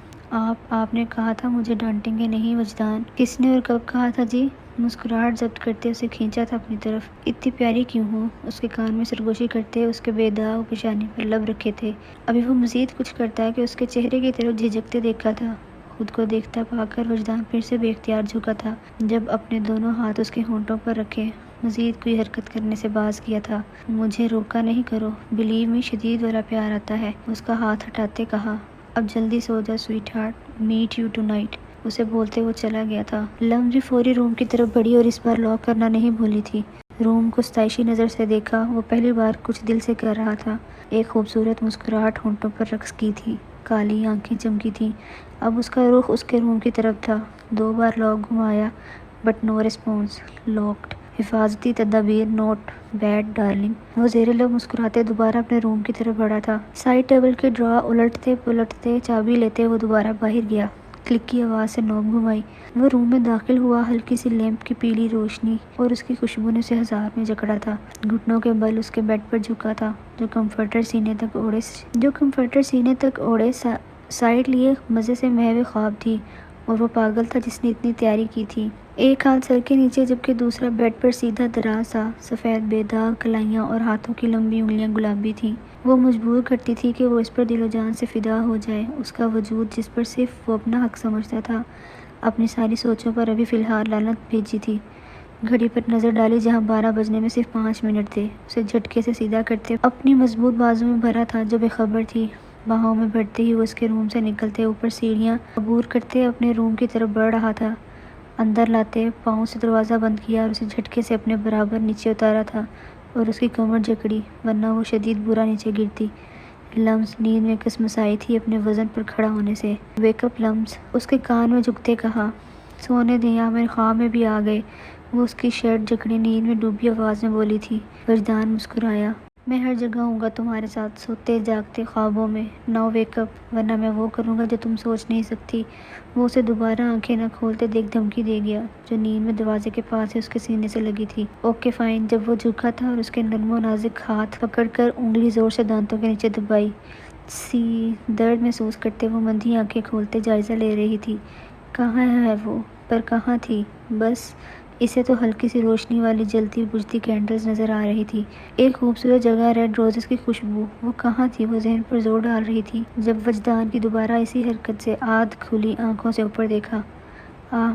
آپ نے کہا تھا مجھے ڈانٹیں گے نہیں وجدان۔ کس نے اور کب کہا تھا جی؟ مسکراہٹ ضبط کرتے اسے کھینچا تھا اپنی طرف۔ اتنی پیاری کیوں ہوں؟ اس کے کان میں سرگوشی کرتے اس کے بے داغ پیشانی پر لب رکھے تھے۔ ابھی وہ مزید کچھ کرتا ہے کہ اس کے چہرے کی طرف جھجکتے دیکھا تھا۔ خود کو دیکھتا پا کر وجدان پھر سے بے اختیار جھکا تھا، جب اپنے دونوں ہاتھ اس کے ہونٹوں پر رکھے مزید کوئی حرکت کرنے سے باز کیا تھا۔ مجھے روکا نہیں کرو، بلیو می شدید والا پیار آتا ہے، اس کا ہاتھ ہٹاتے کہا۔ اب جلدی سو جا sweetheart, meet you tonight, اسے بولتے وہ چلا گیا تھا۔ لمز بھی فوری روم کی طرف بڑھی اور اس بار لاک کرنا نہیں بھولی تھی۔ روم کو ستائشی نظر سے دیکھا، وہ پہلی بار کچھ دل سے کر رہا تھا۔ ایک خوبصورت مسکراہٹ ہونٹوں پر رقص کی تھی، کالی آنکھیں چمکی تھیں۔ اب اس کا رخ اس کے روم کی طرف تھا۔ 2 بار لاک گھمایا بٹ نو ریسپانس۔ لاکڈ۔ حفاظتی تدابیر نوٹ بیڈ ڈارلنگ۔ وہ زیر لب مسکراتے دوبارہ اپنے روم کی طرف بڑھا تھا۔ سائڈ ٹیبل کے ڈرا الٹتے پلٹتے چابی لیتے وہ دوبارہ باہر گیا۔ کلک کی آواز سے نوب گھمائی۔ وہ روم میں داخل ہوا، ہلکی سی لیمپ کی پیلی روشنی اور اس کی خوشبو نے اسے ہزار میں جکڑا تھا۔ گھٹنوں کے بل اس کے بیڈ پر جھکا تھا، جو کمفرٹر سینے تک اوڑھے سائڈ لیے مزے سے محو خواب تھی، اور وہ پاگل تھا جس نے اتنی تیاری کی تھی۔ ایک ہاتھ سر کے نیچے جبکہ دوسرا بیڈ پر سیدھا دراز تھا، سفید بے داغ کلائیاں اور ہاتھوں کی لمبی انگلیاں گلابی تھیں۔ وہ مجبور کرتی تھی کہ وہ اس پر دل و جان سے فدا ہو جائے، اس کا وجود جس پر صرف وہ اپنا حق سمجھتا تھا۔ اپنی ساری سوچوں پر ابھی فی الحال لعنت بھیجی تھی۔ گھڑی پر نظر ڈالی جہاں 12 بجنے میں صرف 5 منٹ تھے، اسے جھٹکے سے سیدھا کرتے اپنی مضبوط بازو میں بھرا تھا جو بے خبر تھی۔ باہوں میں بڑھتے ہی وہ اس کے روم سے نکلتے اوپر سیڑھیاں عبور کرتے اپنے روم کی طرف بڑھ رہا تھا۔ اندر لاتے پاؤں سے دروازہ بند کیا اور اسے جھٹکے سے اپنے برابر نیچے اتارا تھا اور اس کی کمر جکڑی، ورنہ وہ شدید برا نیچے گرتی۔ لمز نیند میں کسمسائی تھی اپنے وزن پر کھڑا ہونے سے۔ ویک اپ لمز، اس کے کان میں جھکتے کہا۔ سونے دیں یا میرے خواب میں بھی آ گئے، وہ اس کی شرٹ جکڑی نیند میں ڈوبی آواز میں بولی تھی۔ وجدان مسکرایا۔ میں ہر جگہ ہوں گا تمہارے ساتھ، سوتے جاگتے خوابوں میں۔ ناؤ ویک اپ، ورنہ میں وہ کروں گا جو تم سوچ نہیں سکتی۔ وہ اسے دوبارہ آنکھیں نہ کھولتے دیکھ دھمکی دے گیا، جو نیند میں دروازے کے پاس ہی اس کے سینے سے لگی تھی۔ Okay fine. جب وہ جھکا تھا اور اس کے نرم و نازک ہاتھ پکڑ کر انگلی زور سے دانتوں کے نیچے دبائی، درد محسوس کرتے وہ مندھی آنکھیں کھولتے جائزہ لے رہی تھی۔ کہاں ہے وہ؟ پر کہاں تھی؟ بس اسے تو ہلکی سی روشنی والی جلتی بجھتی کینڈلز نظر آ رہی تھی، ایک خوبصورت جگہ، ریڈ روزز کی خوشبو۔ وہ کہاں تھی؟ وہ ذہن پر زور ڈال رہی تھی، جب وجدان کی دوبارہ اسی حرکت سے آدھ کھلی آنکھوں سے اوپر دیکھا۔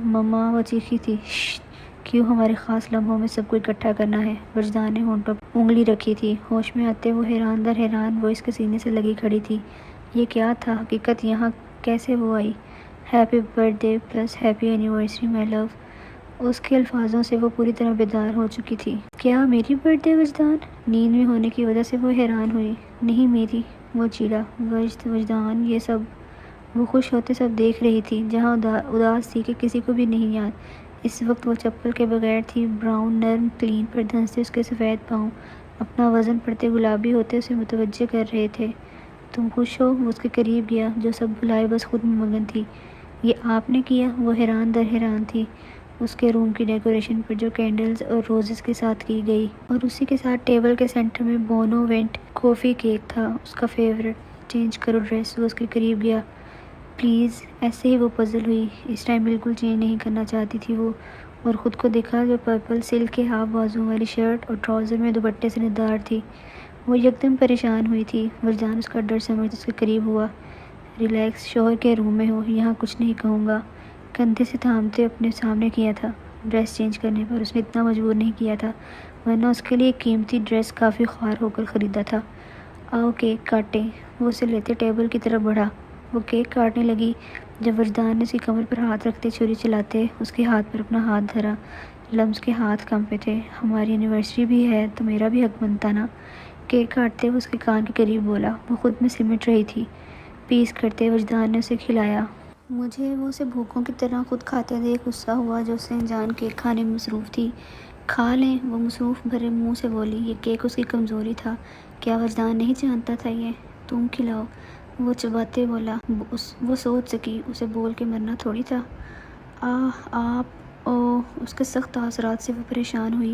مما، وہ چیخی تھی۔ ششش، کیوں ہمارے خاص لمحوں میں سب کو اکٹھا کرنا ہے؟ وجدان نے ہونٹوں پر انگلی رکھی تھی۔ ہوش میں آتے وہ حیران در حیران وہ اس کے سینے سے لگی کھڑی تھی۔ یہ کیا تھا؟ حقیقت یہاں کیسے وہ آئی؟ Happy birthday plus happy anniversary my love. اس کے الفاظوں سے وہ پوری طرح بیدار ہو چکی تھی۔ کیا میری برتھ ڈے وجدان؟ نیند میں ہونے کی وجہ سے وہ حیران ہوئی۔ نہیں میری، وہ چیڑا۔ وجدان یہ سب وہ خوش ہوتے سب دیکھ رہی تھی، جہاں اداس تھی کہ کسی کو بھی نہیں یاد۔ اس وقت وہ چپل کے بغیر تھی، براؤن نرم کلین پر دھنستے اس کے سفید پاؤں اپنا وزن پڑتے گلابی ہوتے اسے متوجہ کر رہے تھے۔ تم خوش ہو؟ وہ اس کے قریب گیا، جو سب بھلائے بس خود میں مگن تھی۔ یہ آپ نے کیا؟ وہ حیران در حیران تھی اس کے روم کی ڈیکوریشن پر، جو کینڈلز اور روزز کے ساتھ کی گئی، اور اسی کے ساتھ ٹیبل کے سینٹر میں بونو وینٹ کافی کیک تھا، اس کا فیورٹ۔ چینج کرو ڈریس، وہ اس کے قریب گیا۔ پلیز۔ ایسے ہی وہ پزل ہوئی، اس ٹائم بالکل چینج نہیں کرنا چاہتی تھی وہ، اور خود کو دیکھا جو پرپل سلک کے ہاف بازو والی شرٹ اور ٹراؤزر میں دوپٹے سے نڈار تھی۔ وہ یکدم پریشان ہوئی تھی۔ وجدان اس کا ڈر سمجھ اس کے قریب ہوا۔ ریلیکس، شوہر کے روم میں ہو، یہاں کچھ نہیں کہوں گا۔ کندھے سے تھامتے اپنے سامنے کیا تھا۔ ڈریس چینج کرنے پر اس نے اتنا مجبور نہیں کیا تھا، ورنہ اس کے لیے ایک قیمتی ڈریس کافی خوار ہو کر خریدا تھا۔ آؤ کیک کاٹیں، وہ اسے لیتے ٹیبل کی طرف بڑھا۔ وہ کیک کاٹنے لگی جب وجدان نے اس کی کمر پر ہاتھ رکھتے چھری چلاتے اس کے ہاتھ پر اپنا ہاتھ دھرا۔ لمز کے ہاتھ کانپے تھے۔ ہماری اینیورسری بھی ہے تو میرا بھی حق بنتا نا۔ کیک کاٹتے ہوئے اس کے کان کے قریب بولا۔ وہ خود میں سمٹ رہی تھی۔ پیس کرتے وجدان نے اسے کھلایا۔ مجھے وہ اسے بھوکوں کی طرح خود کھاتے دیکھ غصہ ہوا جو اسے جان کیک کھانے میں مصروف تھی۔ کھا لیں، وہ مصروف بھرے منہ سے بولی۔ یہ کیک اس کی کمزوری تھا۔ کیا وجدان نہیں جانتا تھا یہ؟ تم کھلاؤ، وہ چباتے بولا۔ وہ سوچ سکی، اسے بول کے مرنا تھوڑی تھا۔ آپ او اس کے سخت تاثرات سے وہ پریشان ہوئی۔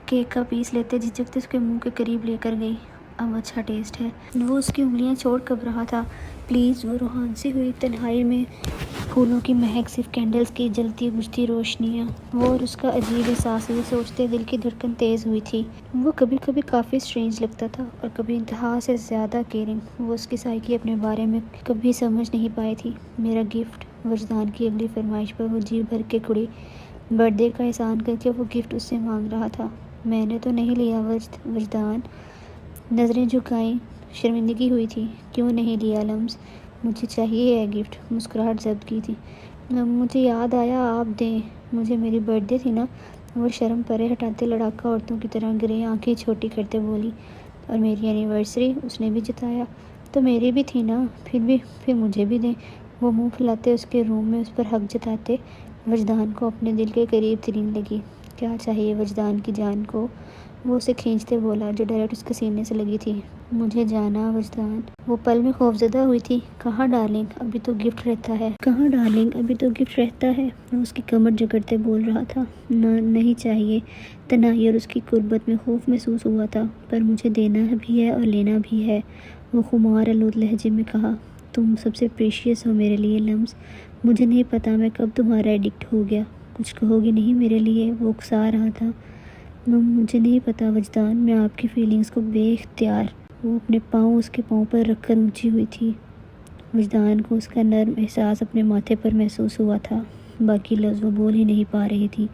کیک کا پیس لیتے جھجکتے اس کے منہ کے قریب لے کر گئی۔ اب اچھا ٹیسٹ ہے۔ وہ اس کی انگلیاں چھوڑ کب رہا تھا۔ پلیز، وہ روحان سی ہوئی تنہائی میں، پھولوں کی مہک، صرف کینڈلز کی جلتی بجھتی روشنیاں، وہ اور اس کا عجیب احساس، یہ سوچتے دل کی دھڑکن تیز ہوئی تھی۔ وہ کبھی کبھی کافی اسٹرینج لگتا تھا اور کبھی انتہا سے زیادہ کیئرنگ۔ وہ اس کی سائیکی اپنے بارے میں کبھی سمجھ نہیں پائی تھی۔ میرا گفٹ، وجدان کی اگلی فرمائش پر وہ جی بھر کے کڑی۔ برتھ ڈے کا احسان کر کے وہ گفٹ اس سے مانگ رہا تھا۔ میں نے تو نہیں لیا وجدان، نظریں جھکائیں، شرمندگی ہوئی تھی۔ کیوں نہیں لیا لمس؟ مجھے چاہیے ہے گفٹ، مسکراہٹ ضبط کی تھی۔ مجھے یاد آیا آپ دیں مجھے، میری برتھ ڈے تھی نا؟ وہ شرم پرے ہٹاتے لڑاکا عورتوں کی طرح گرے آنکھیں چھوٹی کرتے بولی۔ اور میری اینیورسری؟ اس نے بھی جتایا۔ تو میری بھی تھی نا، پھر مجھے بھی دیں۔ وہ منہ پھلاتے اس کے روم میں اس پر حق جتاتے وجدان کو اپنے دل کے قریب ترین لگی۔ کیا چاہیے وجدان کی جان کو؟ وہ اسے کھینچتے بولا جو ڈائریکٹ اس کے سینے سے لگی تھی۔ مجھے جانا وجدان۔ وہ پل میں خوفزدہ ہوئی تھی۔ کہاں ڈارلنگ، ابھی تو گفٹ رہتا ہے۔ کہاں ڈارلنگ، ابھی تو گفٹ رہتا ہے۔ وہ اس کی کمر جکڑتے بول رہا تھا۔ نہیں چاہیے۔ تنہائی اور اس کی قربت میں خوف محسوس ہوا تھا۔ پر مجھے دینا بھی ہے اور لینا بھی ہے، وہ خمار آلود لہجے میں کہا۔ تم سب سے پریشیس ہو میرے لیے لمس۔ مجھے نہیں پتا میں کب تمہارا ایڈکٹ ہو گیا۔ کچھ کہو گی نہیں میرے لیے؟ وہ اکسا رہا تھا۔ مجھے نہیں پتا وجدان، میں آپ کی فیلنگز کو بے اختیار۔ وہ اپنے پاؤں اس کے پاؤں پر رکھ کر اونچی ہوئی تھی۔ وجدان کو اس کا نرم احساس اپنے ماتھے پر محسوس ہوا تھا۔ باقی لفظ وہ بول ہی نہیں پا رہی تھی۔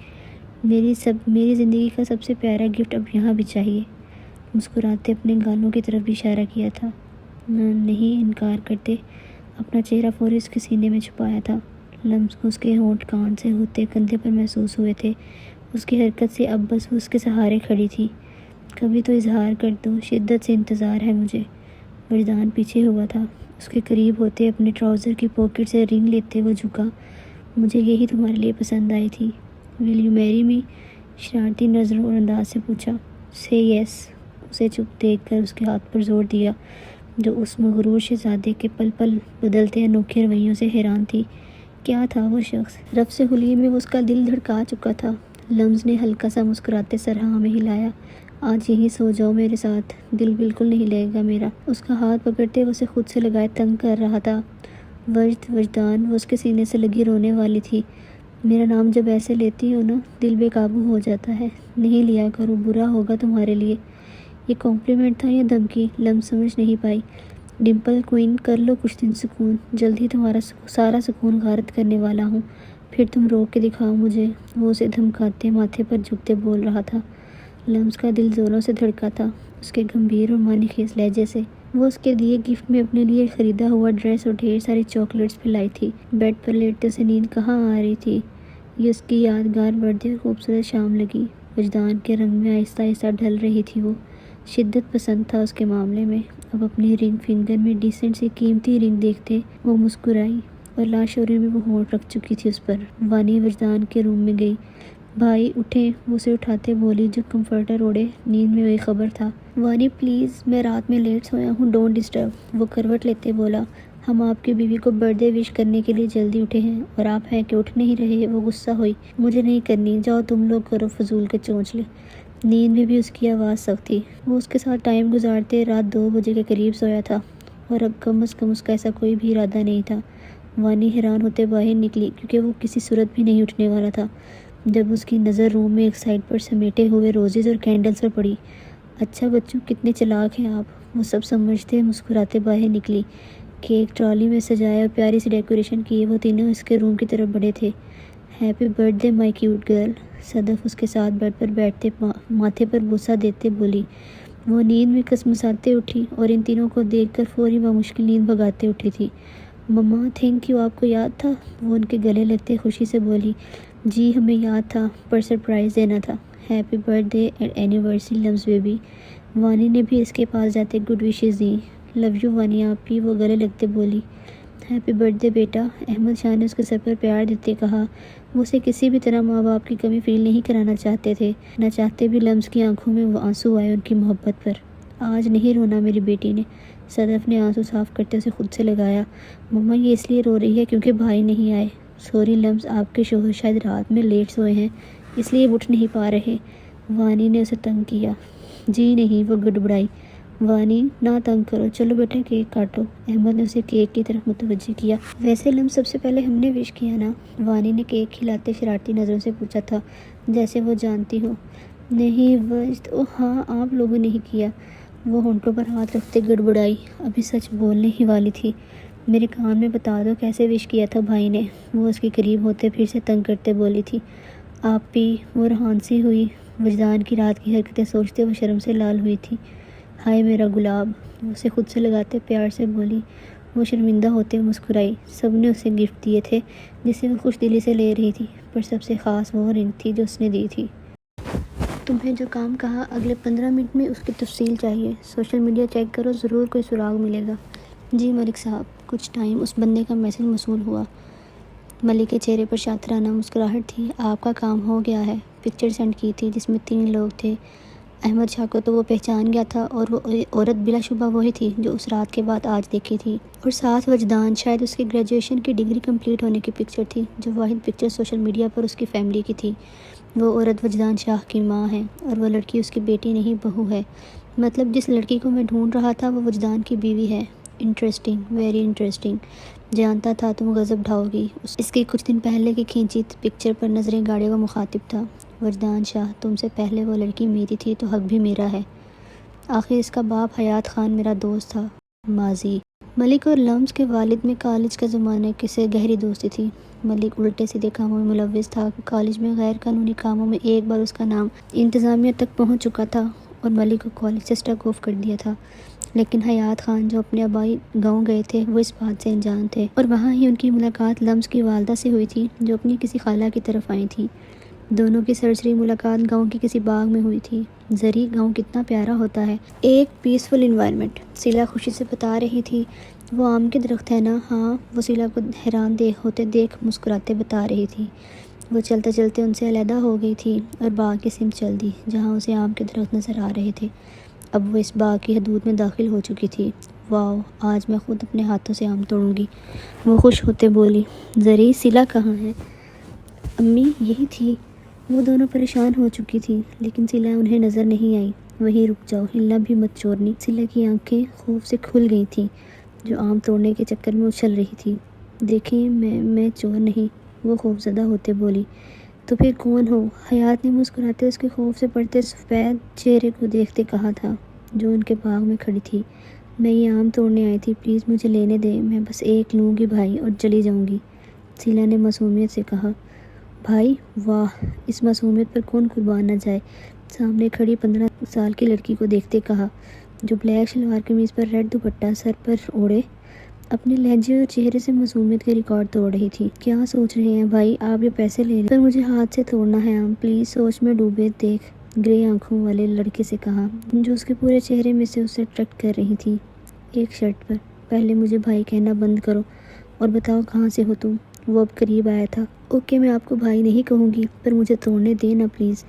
میری زندگی کا سب سے پیارا گفٹ اب یہاں بھی چاہیے۔ مسکراتے اپنے گالوں کی طرف بھی اشارہ کیا تھا۔ نہیں انکار کرتے۔ اپنا چہرہ فوری اس کے سینے میں چھپایا تھا۔ لمس کو اس کے ہونٹ کان سے ہوتے کندھے پر محسوس ہوئے تھے۔ اس کی حرکت سے اب بس وہ اس کے سہارے کھڑی تھی۔ کبھی تو اظہار کر دو، شدت سے انتظار ہے مجھے۔ وجدان پیچھے ہوا تھا۔ اس کے قریب ہوتے اپنے ٹراؤزر کی پاکٹ سے رنگ لیتے وہ جھکا۔ مجھے یہی تمہارے لیے پسند آئی تھی۔ ول یو میری می؟ شرارتی نظروں اور انداز سے پوچھا۔ سے یس۔ اسے چپ دیکھ کر اس کے ہاتھ پر زور دیا جو اس مغرور شہزادے کے پل پل بدلتے انوکھے رویوں سے حیران تھی۔ کیا تھا وہ شخص؟ رب سے حلیے میں وہ اس کا دل دھڑکا چکا تھا۔ لمس نے ہلکا سا مسکراتے سر ہاں میں ہلایا۔ آج یہیں سو جاؤ میرے ساتھ، دل بالکل نہیں لگے گا میرا۔ اس کا ہاتھ پکڑتے وہ اسے خود سے لگائے تنگ کر رہا تھا۔ وجدان، وہ اس کے سینے سے لگی رونے والی تھی۔ میرا نام جب ایسے لیتی ہو نا، دل بے قابو ہو جاتا ہے۔ نہیں لیا کرو، برا ہوگا تمہارے لیے۔ یہ کمپلیمنٹ تھا یا دھمکی؟ لمس سمجھ نہیں پائی۔ ڈمپل کوئن، کر لو کچھ دن سکون، جلد ہی تمہارا سارا سکون غارت کرنے والا ہوں، پھر تم رو کے دکھاؤ مجھے۔ وہ اسے دھمکاتے ماتھے پر جھکتے بول رہا تھا۔ لمس کا دل زوروں سے دھڑکا تھا اس کے گمبھیر اور معنی خیز لہجے سے۔ وہ اس کے دیے گفٹ میں اپنے لیے خریدا ہوا ڈریس اور ڈھیر ساری چاکلیٹس بھی لائی تھی۔ بیڈ پر لیٹتے اسے نیند کہاں آ رہی تھی۔ یہ اس کی یادگار برتھ ڈے اور خوبصورت شام لگی۔ وجدان کے رنگ میں آہستہ آہستہ ڈھل رہی تھی وہ۔ شدت پسند تھا اس کے معاملے میں۔ اب اپنی رنگ فنگر میں ڈیسنٹ سی قیمتی رنگ دیکھتے وہ مسکرائی اور لاشعوری میں وہ ہونٹ رکھ چکی تھی اس پر۔ وانی وجدان کے روم میں گئی۔ بھائی اٹھیں، وہ اسے اٹھاتے بولی جو کمفرٹر اوڑھے نیند میں بے خبر تھا۔ وانی پلیز، میں رات میں لیٹ سویا ہوں، ڈونٹ ڈسٹرب، وہ کروٹ لیتے بولا۔ ہم آپ کی بیوی کو برتھ ڈے وش کرنے کے لیے جلدی اٹھے ہیں اور آپ ہیں کہ اٹھ نہیں رہے۔ وہ غصہ ہوئی۔ مجھے نہیں کرنی، جاؤ تم لوگ کرو فضول کے چونچلے۔ نیند میں بھی اس کی آواز سخت تھی۔ وہ اس کے ساتھ ٹائم گزارتے رات 2 بجے کے قریب سویا تھا اور اب کم از کم اس کا ایسا کوئی بھی ارادہ نہیں تھا۔ وانی حیران ہوتے باہر نکلی کیونکہ وہ کسی صورت بھی نہیں اٹھنے والا تھا جب اس کی نظر روم میں ایک سائڈ پر سمیٹے ہوئے روزز اور کینڈلز پر پڑی۔ اچھا بچوں، کتنے چلاک ہیں آپ، وہ سب سمجھتے مسکراتے باہر نکلی۔ کیک ٹرالی میں سجایا اور پیاری سی ڈیکوریشن کیے وہ تینوں اس کے روم کی طرف بڑھے تھے۔ Happy birthday my cute girl, Sadaf اس کے ساتھ بیڈ پر بیٹھتے ماتھے پر بوسہ دیتے بولی۔ وہ نیند میں کسمساتے اٹھی اور ان تینوں کو دیکھ کر فوری بمشکل نیند بھگاتے اٹھی تھی۔ مما تھینک یو، آپ کو یاد تھا، وہ ان کے گلے لگتے خوشی سے بولی۔ جی ہمیں یاد تھا، پر سرپرائز دینا تھا۔ Happy birth day and anniversary لمس بیبی، وانی نے بھی اس کے پاس جاتے گڈ وشز دیں. لو یو وانی آپی، وہ گلے لگتے بولی. ہیپی برتھ ڈے بیٹا، احمد شاہ نے اس کے سر پر پیار دیتے کہا. وہ اسے کسی بھی طرح ماں باپ کی کمی فیل نہیں کرانا چاہتے تھے. نہ چاہتے بھی لمس کی آنکھوں میں وہ آنسو آئے ان کی محبت پر. آج نہیں رونا میری بیٹی نے. صدف نے آنسو صاف کرتے اسے خود سے لگایا. مما یہ اس لیے رو رہی ہے کیونکہ بھائی نہیں آئے. سوری لمس، آپ کے شوہر شاید رات میں لیٹ سوئے ہیں اس لیے اٹھ نہیں پا رہے. وانی نے اسے تنگ کیا. جی نہیں، وہ گڑبڑائی. وانی نہ تنگ کرو، چلو بیٹا کیک کاٹو. احمد نے اسے کیک کی طرف متوجہ کیا. ویسے لمس سب سے پہلے ہم نے وش کیا نا؟ وانی نے کیک کھلاتے شرارتی نظروں سے پوچھا تھا، جیسے وہ جانتی ہو. نہیں ہاں آپ لوگوں نے ہی کیا. وہ ہونٹوں پر ہاتھ رکھتے گڑبڑائی. ابھی سچ بولنے ہی والی تھی. میرے کان میں بتا دو کیسے وش کیا تھا بھائی نے. وہ اس کے قریب ہوتے پھر سے تنگ کرتے بولی تھی. آپ بھی. وہ رہانسی ہوئی. وجدان کی رات کی حرکتیں سوچتے وہ شرم سے لال ہوئی تھی. ہائے میرا گلاب، وہ اسے خود سے لگاتے پیار سے بولی. وہ شرمندہ ہوتے مسکرائی. سب نے اسے گفٹ دیے تھے جسے وہ خوش دلی سے لے رہی تھی، پر سب سے خاص وہ رنگ تھی جو اس نے دی تھی. تمہیں جو کام کہا اگلے 15 منٹ میں اس کی تفصیل چاہیے. سوشل میڈیا چیک کرو، ضرور کوئی سراغ ملے گا. جی ملک صاحب. کچھ ٹائم اس بندے کا میسج موصول ہوا. ملک کے چہرے پر شاطرانہ مسکراہٹ تھی. آپ کا کام ہو گیا ہے. پکچر سینڈ کی تھی جس میں 3 لوگ تھے. احمد شاہ کو تو وہ پہچان گیا تھا، اور وہ عورت بلا شبہ وہی تھی جو اس رات کے بعد آج دیکھی تھی. اور ساتھ وجدان. شاید اس کی گریجویشن کی ڈگری کمپلیٹ ہونے کی پکچر تھی. جو واحد پکچر سوشل میڈیا پر اس کی فیملی کی تھی. وہ عورت وجدان شاہ کی ماں ہے، اور وہ لڑکی اس کی بیٹی نہیں بہو ہے. مطلب جس لڑکی کو میں ڈھونڈ رہا تھا وہ وجدان کی بیوی ہے. Interesting, very interesting. جانتا تھا تم غضب ڈھاؤ گی. اس کی کچھ دن پہلے کی کھینچی پکچر پر نظریں گاڑے وہ مخاطب تھا. وجدان شاہ، تم سے پہلے وہ لڑکی میری تھی تو حق بھی میرا ہے. آخر اس کا باپ حیات خان میرا دوست تھا. ماضی. ملک اور لمس کے والد میں کالج کا زمانہ کسے گہری دوستی تھی. ملک الٹے سیدھے کاموں میں ملوث تھا. کالج میں غیر قانونی کاموں میں ایک بار اس کا نام انتظامیہ تک پہنچ چکا تھا اور ملک کو کالج سے اسٹرک آف کر دیا تھا. لیکن حیات خان جو اپنے آبائی گاؤں گئے تھے وہ اس بات سے انجان تھے، اور وہاں ہی ان کی ملاقات لمس کی والدہ سے ہوئی تھی جو اپنی کسی خالہ کی طرف آئی تھی. دونوں کی سرسری ملاقات گاؤں کے کسی باغ میں ہوئی تھی. زری، گاؤں کتنا پیارا ہوتا ہے، ایک پیسفل انوائرمنٹ. سیلا خوشی سے بتا رہی تھی. وہ آم کے درخت ہے نا؟ ہاں. وہ سیلا کو حیران ہوتے دیکھ مسکراتے بتا رہی تھی. وہ چلتے چلتے ان سے علیحدہ ہو گئی تھی اور باغ کی سمت چل دی جہاں اسے آم کے درخت نظر آ رہے تھے. اب وہ اس باغ کی حدود میں داخل ہو چکی تھی. واو، آج میں خود اپنے ہاتھوں سے آم توڑوں گی، وہ خوش ہوتے بولی. زری، سیلا کہاں ہے؟ امی یہی تھی. وہ دونوں پریشان ہو چکی تھی لیکن سیلا انہیں نظر نہیں آئی. وہیں رک جاؤ، ہلنا بھی مت چورنی. سیلا کی آنکھیں خوف سے کھل گئی تھیں جو آم توڑنے کے چکر میں اچھل رہی تھی. دیکھیں میں چور نہیں، وہ خوفزدہ ہوتے بولی. تو پھر کون ہو؟ حیات نے مسکراتے اس کے خوف سے پڑتے سفید چہرے کو دیکھتے کہا تھا جو ان کے باغ میں کھڑی تھی. میں یہ آم توڑنے آئی تھی، پلیز مجھے لینے دیں. میں بس ایک لوں گی بھائی اور چلی جاؤں گی. سیلا نے معصومیت سے کہا. بھائی؟ واہ، اس معصومیت پر کون قربان نہ جائے. سامنے کھڑی 15 سال کی لڑکی کو دیکھتے کہا جو بلیک شلوار قمیض پر ریڈ دوپٹہ سر پر اوڑھے اپنے لہجے اور چہرے سے معصومیت کے ریکارڈ توڑ رہی تھی. کیا سوچ رہے ہیں بھائی؟ آپ یہ پیسے لے لیں پر مجھے ہاتھ سے توڑنا ہے آم، پلیز. سوچ میں ڈوبے دیکھ گرے آنکھوں والے لڑکے سے کہا جو اس کے پورے چہرے میں سے اسے اٹریکٹ کر رہی تھی. ایک شرط پر. پہلے مجھے بھائی کہنا بند کرو اور بتاؤ کہاں سے ہو تم. وہ اب قریب آیا تھا. اوکے، میں آپ کو بھائی نہیں کہوں گی پر مجھے توڑنے دے نا پلیز.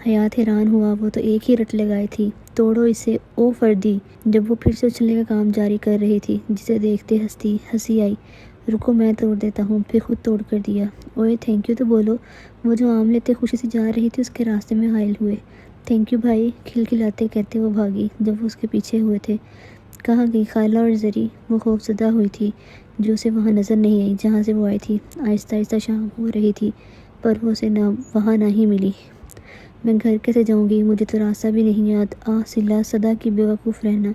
حیات حیران ہوا. وہ تو ایک ہی رٹ لگائے تھی. توڑو اسے او فردی. جب وہ پھر سے اچھلنے کا کام جاری کر رہی تھی جسے دیکھتے ہنسی آئی. رکو میں توڑ دیتا ہوں. پھر خود توڑ کر دیا. اوئے تھینک یو تو بولو. وہ جو آم لیتے خوشی سے جا رہی تھی اس کے راستے میں حائل ہوئے. تھینک یو بھائی، کھلکھلاتے کہتے وہ بھاگی. جب وہ اس کے پیچھے ہوئے تھے. کہاں گئی خالہ اور زری؟ وہ خوفزدہ ہوئی تھی جو اسے وہاں نظر نہیں آئی جہاں سے وہ آئی تھی. آہستہ آہستہ شام ہو رہی تھی پر وہ اسے وہاں نہ ہی ملی. میں گھر کیسے جاؤں گی؟ مجھے تو راستہ بھی نہیں یاد. سلا، صدا کی بے وقوف رہنا.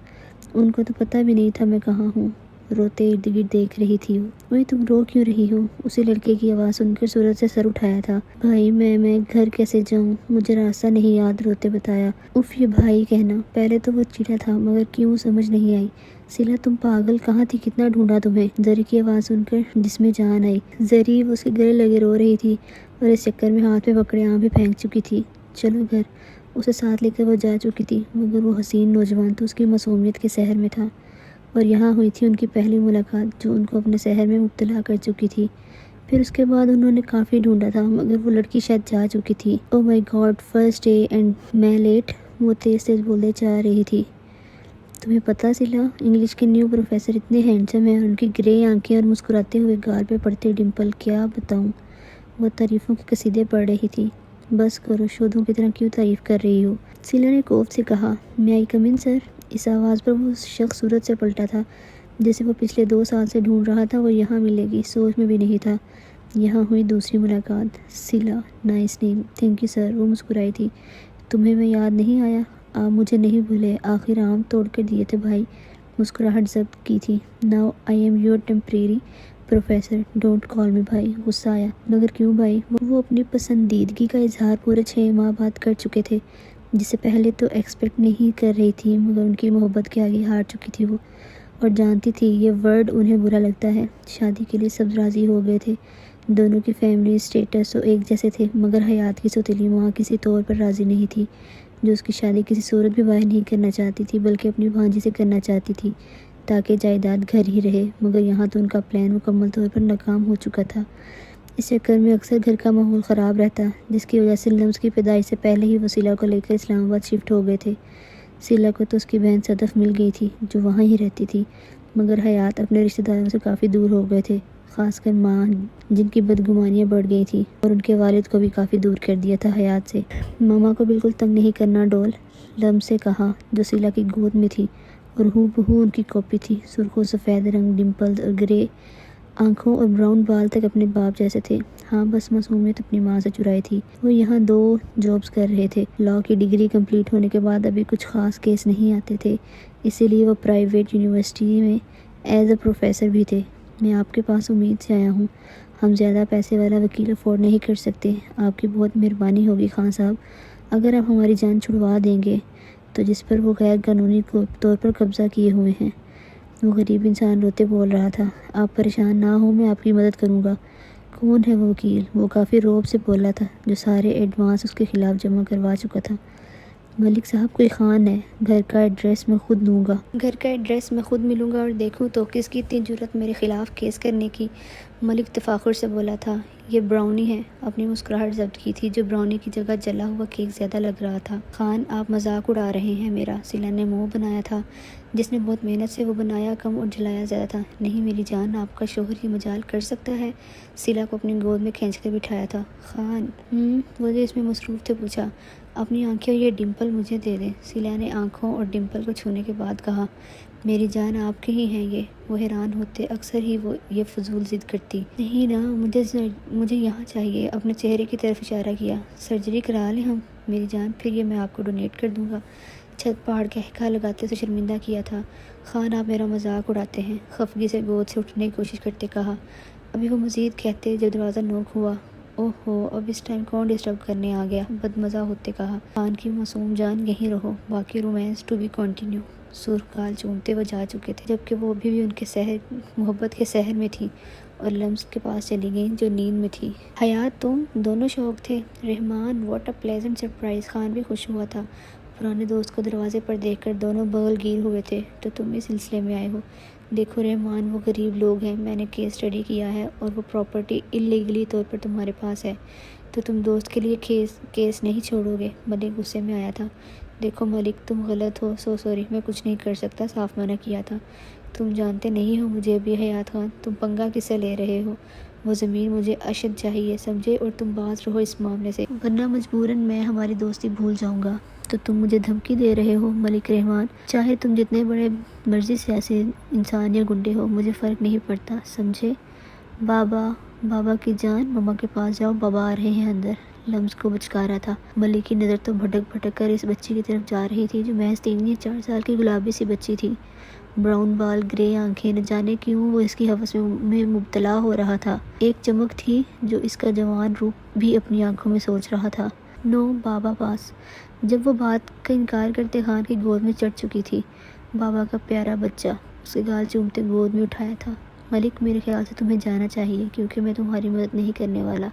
ان کو تو پتہ بھی نہیں تھا میں کہاں ہوں. روتے ارد گرد دیکھ رہی تھی وہ. وہی تم رو کیوں رہی ہو؟ اسی لڑکے کی آواز سن کر صورت سے سر اٹھایا تھا. بھائی میں گھر کیسے جاؤں؟ مجھے راستہ نہیں یاد. روتے بتایا. اف، یہ بھائی کہنا. پہلے تو وہ چڑا تھا مگر کیوں سمجھ نہیں آئی. سیلا تم پاگل، کہاں تھی؟ کتنا ڈھونڈا تمہیں. زری کی آواز سن کر جس میں جان آئی. زری، وہ اس کے گلے لگے رو رہی تھی اور اس چکر میں ہاتھ میں پکڑے آم بھی پھینک چکی تھی. چلو گھر. اسے ساتھ لے کر وہ جا چکی تھی، مگر وہ حسین نوجوان تو اس کی معصومیت کے سحر میں تھا، اور یہاں ہوئی تھی ان کی پہلی ملاقات جو ان کو اپنے سحر میں مبتلا کر چکی تھی۔ پھر اس کے بعد انہوں نے کافی ڈھونڈا تھا، مگر وہ لڑکی شاید جا چکی تھی۔ او مائی گاڈ، فرسٹ ڈے اینڈ میں لیٹ، وہ تیز تیز بولے جا رہی تھی۔ تمہیں پتہ سلا، انگلش کے نیو پروفیسر اتنے ہینڈسم ہیں، اور ان کی گرے آنکھیں اور مسکراتے ہوئے گال پہ پڑتے ڈمپل، کیا بتاؤں۔ وہ تعریفوں کے قصیدے پڑھ رہی تھی۔ بس کرو، شودھوں کی طرح کیوں تعریف کر رہی ہو؟ سیلا نے کوف سے کہا۔ میں آئی کم ان سر؟ اس آواز پر وہ شخص صورت سے پلٹا تھا جسے وہ پچھلے 2 سال سے ڈھونڈ رہا تھا۔ وہ یہاں ملے گی سوچ میں بھی نہیں تھا۔ یہاں ہوئی دوسری ملاقات۔ سیلا، nice name. Thank you sir, وہ مسکرائی تھی۔ تمہیں میں یاد نہیں آیا؟ آپ مجھے نہیں بھولے، آخر عام توڑ کر دیے تھے بھائی۔ مسکراہٹ ضبط کی تھی۔ Now I am your temporary professor, don't call me بھائی۔ غصہ آیا۔ مگر کیوں بھائی؟ وہ اپنی پسندیدگی کا اظہار پورے 6 ماہ بعد کر چکے تھے، جسے پہلے تو ایکسپیکٹ نہیں کر رہی تھی، مگر ان کی محبت کے آگے ہار چکی تھی وہ، اور جانتی تھی یہ ورڈ انہیں برا لگتا ہے۔ شادی کے لیے سب راضی ہو گئے تھے، دونوں کی فیملی سٹیٹس تو ایک جیسے تھے، مگر حیات کی سوتیلی ماں کسی طور پر راضی نہیں تھی، جو اس کی شادی کسی صورت بھی باہر نہیں کرنا چاہتی تھی، بلکہ اپنی بھانجی سے کرنا چاہتی تھی تاکہ جائیداد گھر ہی رہے۔ مگر یہاں تو ان کا پلان مکمل طور پر ناکام ہو چکا تھا۔ اس چکر میں اکثر گھر کا ماحول خراب رہتا، جس کی وجہ سے لمس کی پیدائش سے پہلے ہی وہ سیلا کو لے کر اسلام آباد شفٹ ہو گئے تھے۔ سیلا کو تو اس کی بہن صدف مل گئی تھی جو وہاں ہی رہتی تھی، مگر حیات اپنے رشتہ داروں سے کافی دور ہو گئے تھے، خاص کر ماں جن کی بدگمانیاں بڑھ گئی تھیں، اور ان کے والد کو بھی کافی دور کر دیا تھا حیات سے۔ ماما کو بالکل تنگ نہیں کرنا ڈول، لمس سے کہا، جو سیلا کی گود میں تھی اور ہو بہو ان کی کاپی تھی۔ سرخ و سفید رنگ، ڈمپلز اور گرے آنکھوں اور براؤن بال تک اپنے باپ جیسے تھے۔ ہاں، بس معصومیت اپنی ماں سے چرائی تھی۔ وہ یہاں 2 جابز کر رہے تھے۔ لاء کی ڈگری کمپلیٹ ہونے کے بعد ابھی کچھ خاص کیس نہیں آتے تھے، اسی لیے وہ پرائیویٹ یونیورسٹی میں ایز اے پروفیسر بھی تھے۔ میں آپ کے پاس امید سے آیا ہوں۔ ہم زیادہ پیسے والا وکیل افورڈ نہیں کر سکتے۔ آپ کی بہت مہربانی ہوگی خان صاحب، اگر آپ ہماری جان چھڑوا دیں گے تو، جس پر وہ غیر قانونی طور پر قبضہ کیے ہوئے ہیں۔ وہ غریب انسان روتے بول رہا تھا۔ آپ پریشان نہ ہوں، میں آپ کی مدد کروں گا۔ کون ہے وہ وکیل؟ وہ کافی روب سے بولا تھا، جو سارے ایڈوانس اس کے خلاف جمع کروا چکا تھا۔ ملک صاحب، کوئی خان ہے، گھر کا ایڈریس میں خود دوں گا۔ گھر کا ایڈریس میں خود ملوں گا، اور دیکھوں تو کس کی اتنی جرأت میرے خلاف کیس کرنے کی۔ ملک تفاخر سے بولا تھا۔ یہ براؤنی ہے، اپنی مسکراہٹ ضبط کی تھی، جو براؤنی کی جگہ جلا ہوا کیک زیادہ لگ رہا تھا۔ خان، آپ مذاق اڑا رہے ہیں میرا؟ سیلا نے منہ بنایا تھا، جس نے بہت محنت سے وہ بنایا کم اور جلایا زیادہ تھا۔ نہیں میری جان، آپ کا شوہر یہ مجال کر سکتا ہے؟ سیلا کو اپنی گود میں کھینچ کر بٹھایا تھا۔ خان، وہ جو اس میں مصروف تھے، پوچھا۔ اپنی آنکھیں اور یہ ڈمپل مجھے دے دیں، سیلا نے آنکھوں اور ڈمپل کو چھونے کے بعد کہا۔ میری جان، آپ کے ہی ہیں یہ؟ وہ حیران ہوتے، اکثر ہی وہ یہ فضول ضد کرتی۔ نہیں نا، مجھے یہاں چاہیے۔ اپنے چہرے کی طرف اشارہ کیا۔ سرجری کرا لیں ہم میری جان، پھر یہ میں آپ کو ڈونیٹ کر دوں گا۔ چھت پہاڑ کا ہکا لگاتے اسے شرمندہ کیا تھا۔ خان، آپ میرا مذاق اڑاتے ہیں، خفگی سے گود سے اٹھنے کی کوشش کرتے کہا۔ ابھی وہ مزید کہتے جب دروازہ نوک ہوا۔ اوہ ہو، اب اس ٹائم کون ڈسٹرب کرنے آ گیا؟ بدمزہ ہوتے کہا۔ خان کی معصوم جان، یہیں رہو، باقی رومانس ٹو بی کنٹینیو۔ سرخ گال چومتے وہ جا چکے تھے، جبکہ وہ ابھی بھی ان کے محبت کے سحر میں تھی، اور لمس کے پاس چلی گئیں جو نیند میں تھی۔ حیات، تم دونوں شوق تھے؟ Rahman, what a pleasant surprise. Khan بھی خوش ہوا تھا پرانے دوست کو دروازے پر دیکھ کر۔ دونوں بغل گیر ہوئے تھے۔ تو تم اس سلسلے میں آئے ہو؟ دیکھو رحمان، وہ غریب لوگ ہیں، میں نے کیس اسٹڈی کیا ہے، اور وہ پراپرٹی اللیگلی طور پر تمہارے پاس ہے، تو تم دوست کے لیے کیس نہیں چھوڑو گے؟ ملک غصے میں آیا تھا۔ دیکھو ملک، تم غلط ہو، سوری، میں کچھ نہیں کر سکتا، صاف منع کیا تھا۔ تم جانتے نہیں ہو مجھے بھی حیات خان، تم پنگا کس سے لے رہے ہو؟ وہ زمین مجھے اشد چاہیے، سمجھے، اور تم باز رہو اس معاملے سے، ورنہ مجبوراً میں ہماری دوستی بھول جاؤں گا۔ تو تم مجھے دھمکی دے رہے ہو؟ ملک رحمان، چاہے تم جتنے بڑے مرضی سیاسی انسان یا گنڈے ہو، مجھے فرق نہیں پڑتا، سمجھے؟ بابا کی جان، ماما کے پاس جاؤ، بابا آ رہے ہیں اندر۔ لمس کو بچکارا تھا۔ ملک کی نظر تو بھٹک کر اس بچی کی طرف جا رہی تھی، جو محض 3 یا 4 سال کی گلابی سی بچی تھی۔ براؤن بال، گرے آنکھیں، نہ جانے کیوں وہ اس کی ہوس میں مبتلا ہو رہا تھا۔ ایک چمک تھی جو اس کا جوان روپ بھی اپنی آنکھوں میں سوچ رہا تھا۔ نو، بابا پاس۔ جب وہ بات کا انکار کرتے خان کی گود میں چڑھ چکی تھی۔ بابا کا پیارا بچہ اس کے گال چومتے گود میں اٹھایا تھا۔ ملک، میرے خیال سے تمہیں جانا چاہیے، کیونکہ میں تمہاری مدد نہیں کرنے والا۔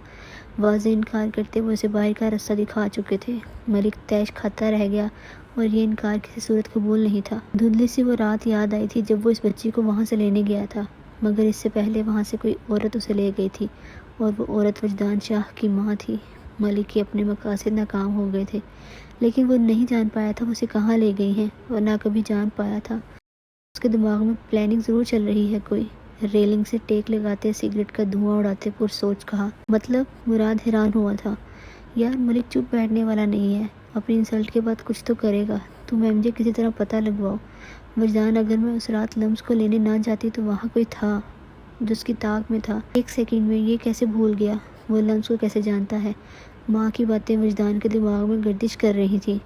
واضح انکار کرتے وہ اسے باہر کا راستہ دکھا چکے تھے۔ ملک تیش کھاتا رہ گیا اور یہ انکار کسی صورت قبول نہیں تھا۔ دھندلی سی وہ رات یاد آئی تھی جب وہ اس بچی کو وہاں سے لینے گیا تھا، مگر اس سے پہلے وہاں سے کوئی عورت اسے لے گئی تھی، اور وہ عورت وجدان شاہ کی ماں تھی۔ ملک کے اپنے مقاصد ناکام ہو گئے تھے، لیکن وہ نہیں جان پایا تھا وہ اسے کہاں لے گئی ہیں، اور نہ کبھی جان پایا تھا اس کے دماغ میں پلاننگ ضرور چل رہی ہے کوئی۔ ریلنگ سے ٹیک لگاتے سگریٹ کا دھواں اڑاتے پرسوچ کہا۔ مطلب؟ مراد حیران ہوا تھا۔ یار ملک چپ بیٹھنے والا نہیں ہے، اپنی انسلٹ کے بعد کچھ تو کرے گا۔ تم ایم جے کسی طرح پتہ لگواؤ۔ وجدان اگر میں اس رات لمس کو لینے نہ جاتی تو وہاں کوئی تھا جو اس کی طاق میں تھا۔ ایک سیکنڈ میں یہ کیسے بھول گیا؟ وہ لمس کو کیسے جانتا ہے؟ ماں کی باتیں وجدان کے دماغ میں گردش کر رہی تھی۔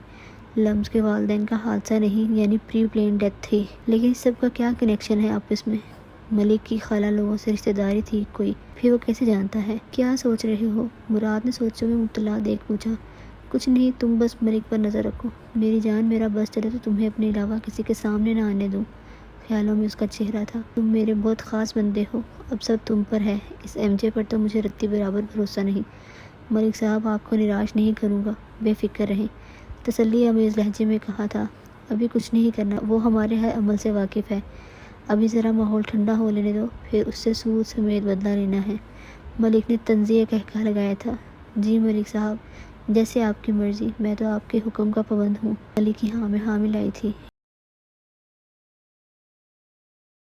لمس کے والدین کا حادثہ نہیں، یعنی پری پلین ڈیتھ تھی، لیکن اس سب کا کیا کنیکشن ہے آپس میں؟ ملک کی خالہ لوگوں سے رشتہ داری تھی کوئی، پھر وہ کیسے جانتا ہے؟ کیا سوچ رہے ہو؟ مراد نے سوچوں میں مبتلا دیکھ پوچھا۔ کچھ نہیں، تم بس ملک پر نظر رکھو۔ میری جان، میرا بس چلے تو تمہیں اپنے علاوہ کسی کے سامنے نہ آنے دوں۔ خیالوں میں اس کا چہرہ تھا۔ تم میرے بہت خاص بندے ہو، اب سب تم پر ہے، اس ایم جے پر تو مجھے رتی برابر بھروسہ نہیں۔ ملک صاحب آپ کو نراش نہیں کروں گا، بے فکر رہیں، تسلی آمیز لہجے میں کہا تھا۔ ابھی کچھ نہیں کرنا، وہ ہمارے ہر عمل سے واقف ہے، ابھی ذرا ماحول ٹھنڈا ہو لینے دو، پھر اس سے سود سمیت بدلہ لینا ہے۔ ملک نے طنزیہ کہہ لگایا تھا۔ جی ملک صاحب، جیسے آپ کی مرضی، میں تو آپ کے حکم کا پابند ہوں۔ ملک کی ہاں میں ہاں ملائی تھی۔